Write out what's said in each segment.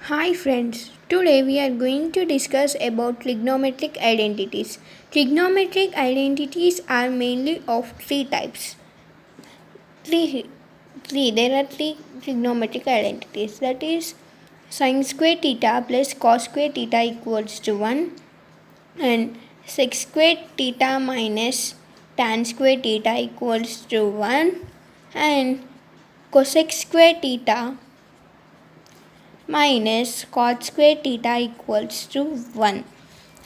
Hi friends, today we are going to discuss about trigonometric identities. Trigonometric identities are mainly of three types. Three, there are three trigonometric identities, that is sin square theta plus cos square theta equals to 1 and sec square theta minus tan square theta equals to 1 and cosec square theta minus cot square theta equals to 1.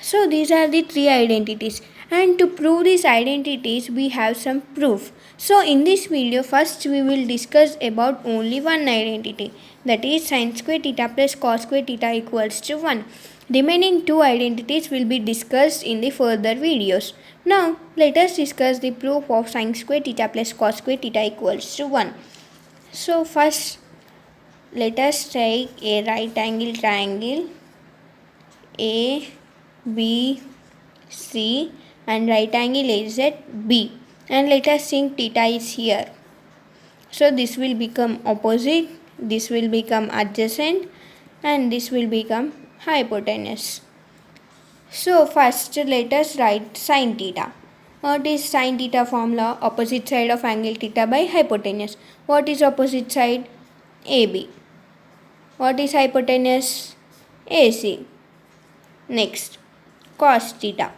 So these are the three identities, and to prove these identities we have some proof. So in this video first we will discuss about only one identity, that is sin square theta plus cos square theta equals to 1. Remaining two identities will be discussed in the further videos. Now let us discuss the proof of sin square theta plus cos square theta equals to 1. So first let us take a right angle triangle A, B, C and right angle AZ B, and let us think theta is here. So this will become opposite, this will become adjacent and this will become hypotenuse. So first let us write sin theta. What is sin theta formula? Opposite side of angle theta by hypotenuse. What is opposite side? AB. What is hypotenuse? AC. Next, cos theta.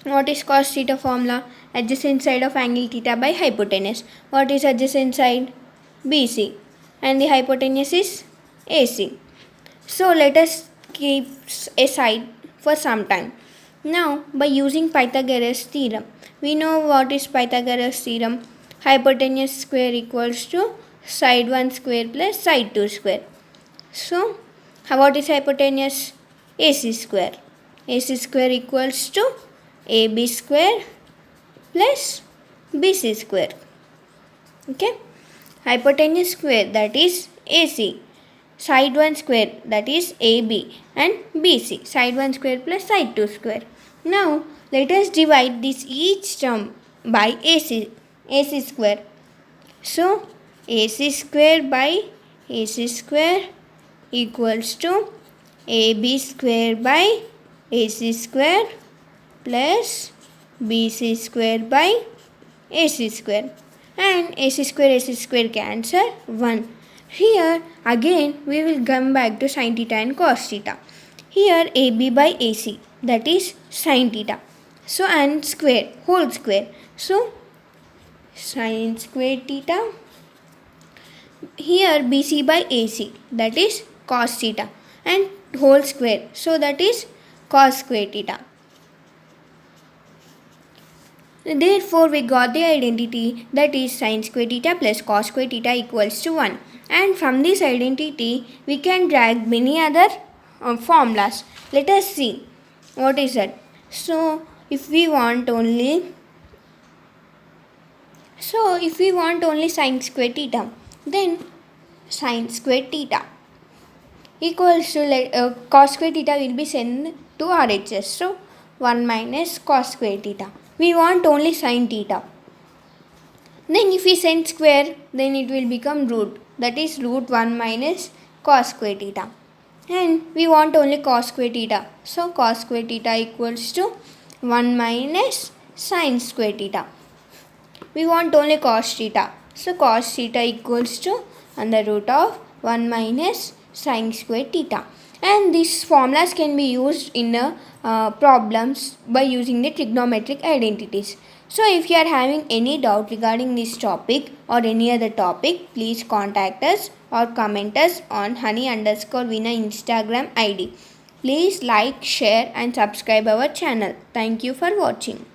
What is cos theta formula? Adjacent side of angle theta by hypotenuse. What is adjacent side? BC. And the hypotenuse is AC. So let us keep aside for some time. Now by using Pythagoras theorem, we know what is Pythagoras theorem. Hypotenuse square equals to side 1 square plus side 2 square. So what is hypotenuse? AC square. AC square equals to AB square plus BC square. Okay. Hypotenuse square, that is AC. Side 1 square, that is AB, and BC. Side 1 square plus side 2 square. Now let us divide this each term by AC square. So AC square by AC square equals to AB square by AC square plus BC square by AC square, and AC square cancel 1. Here again we will come back to sin theta and cos theta. Here AB by AC, that is sin theta. So and square, whole square. So sin square theta. Here BC by AC, that is cos theta, and whole square, so that is cos square theta. Therefore we got the identity, that is sin square theta plus cos square theta equals to 1, and from this identity we can drag many other formulas. Let us see what is that. So if we want only sin square theta, then sin square theta equals to cos square theta will be sent to RHS. So 1 minus cos square theta. We want only sin theta. Then if we send square, then it will become root. That is root 1 minus cos square theta. And we want only cos square theta. So cos square theta equals to 1 minus sin square theta. We want only cos theta. So cos theta equals to under root of 1 minus sin square theta. And these formulas can be used in problems by using the trigonometric identities. So if you are having any doubt regarding this topic or any other topic, please contact us or comment us on honey_veena Instagram ID. Please like, share and subscribe our channel. Thank you for watching.